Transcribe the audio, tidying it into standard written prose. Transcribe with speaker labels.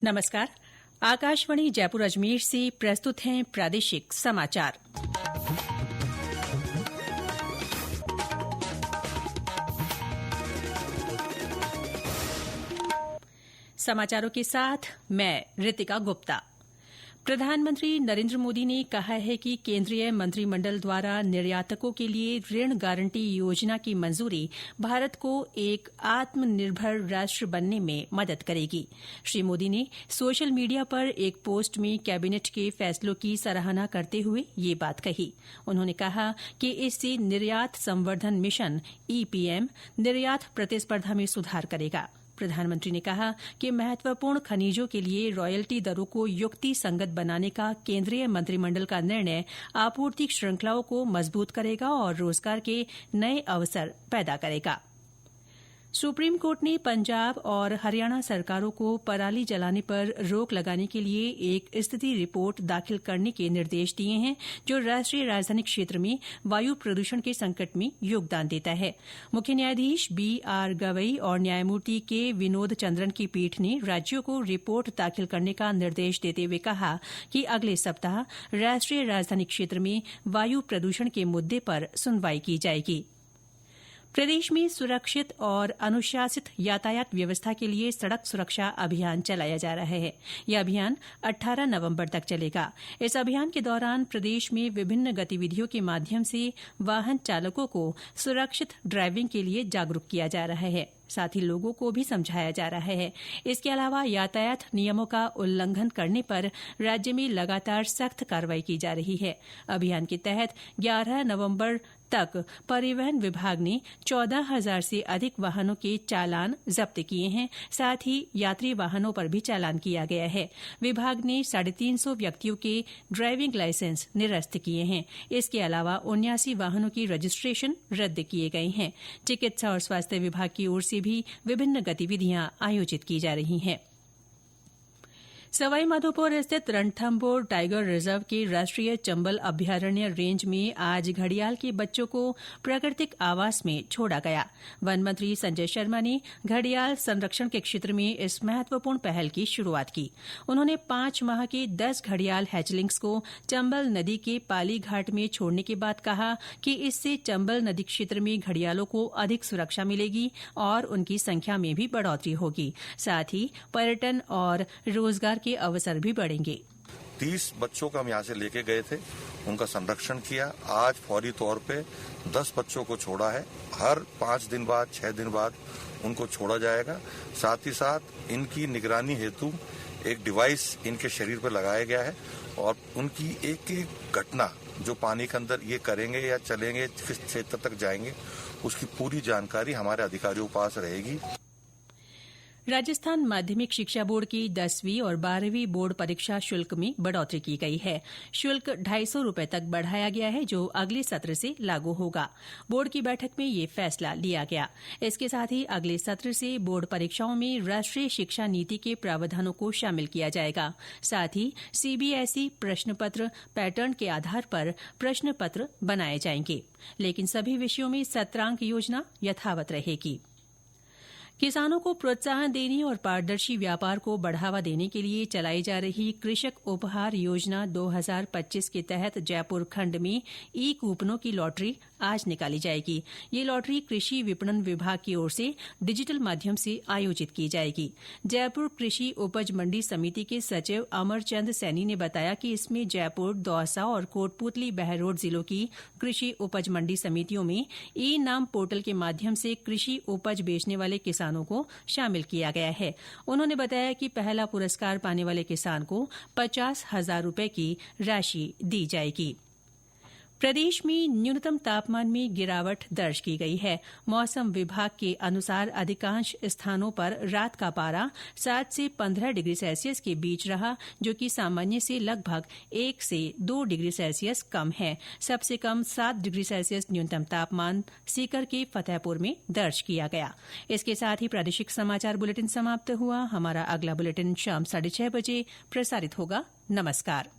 Speaker 1: नमस्कार। आकाशवाणी जयपुर अजमेर से प्रस्तुत हैं प्रादेशिक समाचार। समाचारों के साथ मैं ऋतिका गुप्ता। प्रधानमंत्री नरेंद्र मोदी ने कहा है कि केंद्रीय मंत्रिमंडल द्वारा निर्यातकों के लिए ऋण गारंटी योजना की मंजूरी भारत को एक आत्मनिर्भर राष्ट्र बनने में मदद करेगी। श्री मोदी ने सोशल मीडिया पर एक पोस्ट में कैबिनेट के फैसलों की सराहना करते हुए ये बात कही। उन्होंने कहा कि इससे निर्यात संवर्धन मिशन ईपीएम निर्यात प्रतिस्पर्धा में सुधार करेगा। प्रधानमंत्री ने कहा कि महत्वपूर्ण खनिजों के लिए रॉयल्टी दरों को युक्ति संगत बनाने का केंद्रीय मंत्रिमंडल का निर्णय आपूर्ति श्रृंखलाओं को मजबूत करेगा और रोजगार के नए अवसर पैदा करेगा। सुप्रीम कोर्ट ने पंजाब और हरियाणा सरकारों को पराली जलाने पर रोक लगाने के लिए एक स्थिति रिपोर्ट दाखिल करने के निर्देश दिए हैं, जो राष्ट्रीय राजधानी क्षेत्र में वायु प्रदूषण के संकट में योगदान देता है। मुख्य न्यायाधीश BR गवई और न्यायमूर्ति के विनोद चंद्रन की पीठ ने राज्यों को रिपोर्ट दाखिल करने का निर्देश देते हुए कहा कि अगले सप्ताह राष्ट्रीय राजधानी क्षेत्र में वायु प्रदूषण के मुद्दे पर सुनवाई की जाएगी। प्रदेश में सुरक्षित और अनुशासित यातायात व्यवस्था के लिए सड़क सुरक्षा अभियान चलाया जा रहा है। यह अभियान 18 नवंबर तक चलेगा। इस अभियान के दौरान प्रदेश में विभिन्न गतिविधियों के माध्यम से वाहन चालकों को सुरक्षित ड्राइविंग के लिए जागरूक किया जा रहा है। साथ ही लोगों को भी समझाया जा रहा है। इसके अलावा यातायात नियमों का उल्लंघन करने पर राज्य में लगातार सख्त कार्रवाई की जा रही है। अभियान के तहत 11 नवंबर तक परिवहन विभाग ने 14,000 से अधिक वाहनों के चालान जब्त किए हैं। साथ ही यात्री वाहनों पर भी चालान किया गया है। विभाग ने 350 व्यक्तियों के ड्राइविंग लाइसेंस निरस्त किए हैं। इसके अलावा 79 वाहनों की रजिस्ट्रेशन रद्द किए गए हैं। चिकित्सा और स्वास्थ्य विभाग की ओर से भी विभिन्न गतिविधियां आयोजित की जा रही हैं। सवाईमाधोपुर स्थित रणथंभौर टाइगर रिजर्व के राष्ट्रीय चंबल अभ्यारण्य रेंज में आज घड़ियाल के बच्चों को प्राकृतिक आवास में छोड़ा गया। वन मंत्री संजय शर्मा ने घड़ियाल संरक्षण के क्षेत्र में इस महत्वपूर्ण पहल की शुरूआत की। उन्होंने 5 माह के 10 घड़ियाल हैचलिंग्स को चंबल नदी के पाली घाट में छोड़ने के बाद कहा कि इससे चंबल नदी क्षेत्र में घड़ियालों को अधिक सुरक्षा मिलेगी और उनकी संख्या में भी बढ़ोतरी होगी। साथ ही पर्यटन और रोजगार के अवसर भी बढ़ेंगे।
Speaker 2: 30 बच्चों को हम यहाँ से लेके गए थे, उनका संरक्षण किया। आज फौरी तौर पे 10 बच्चों को छोड़ा है। हर 5 दिन बाद 6 दिन बाद उनको छोड़ा जाएगा। साथ ही साथ इनकी निगरानी हेतु एक डिवाइस इनके शरीर पर लगाया गया है और उनकी एक एक घटना जो पानी के अंदर ये करेंगे या चलेंगे, किस क्षेत्र तक जाएंगे, उसकी पूरी जानकारी हमारे अधिकारियों के पास रहेगी।
Speaker 1: राजस्थान माध्यमिक शिक्षा बोर्ड की 10वीं और 12वीं बोर्ड परीक्षा शुल्क में बढ़ोतरी की गई है। शुल्क 250 रूपये तक बढ़ाया गया है, जो अगले सत्र से लागू होगा। बोर्ड की बैठक में ये फैसला लिया गया। इसके साथ ही अगले सत्र से बोर्ड परीक्षाओं में राष्ट्रीय शिक्षा नीति के प्रावधानों को शामिल किया जाएगा। साथ ही CBSE प्रश्न पत्र पैटर्न के आधार पर प्रश्न पत्र बनाए जाएंगे, लेकिन सभी विषयों में सत्रांक योजना यथावत रहेगी। किसानों को प्रोत्साहन देने और पारदर्शी व्यापार को बढ़ावा देने के लिए चलाई जा रही कृषक उपहार योजना 2025 के तहत जयपुर खंड में ई कूपनों की लॉटरी आज निकाली जाएगी। ये लॉटरी कृषि विपणन विभाग की ओर से डिजिटल माध्यम से आयोजित की जाएगी। जयपुर कृषि उपज मंडी समिति के सचिव अमरचंद सैनी ने बताया कि इसमें जयपुर, दौसा और कोटपूतली बहरोड जिलों की कृषि उपज मंडी समितियों में ई नाम पोर्टल के माध्यम से कृषि उपज बेचने वाले किसानों को शामिल किया गया है। उन्होंने बताया कि पहला पुरस्कार पाने वाले किसान को 50,000 रूपये की राशि दी जाएगी। प्रदेश में न्यूनतम तापमान में गिरावट दर्ज की गई है। मौसम विभाग के अनुसार अधिकांश स्थानों पर रात का पारा 7 से 15 डिग्री सेल्सियस के बीच रहा, जो कि सामान्य से लगभग 1 से 2 डिग्री सेल्सियस कम है। सबसे कम 7 डिग्री सेल्सियस न्यूनतम तापमान सीकर के फतेहपुर में दर्ज किया गया। इसके साथ ही प्रादेशिक समाचार बुलेटिन समाप्त हुआ। हमारा अगला बुलेटिन शाम 6:30 बजे प्रसारित होगा। नमस्कार।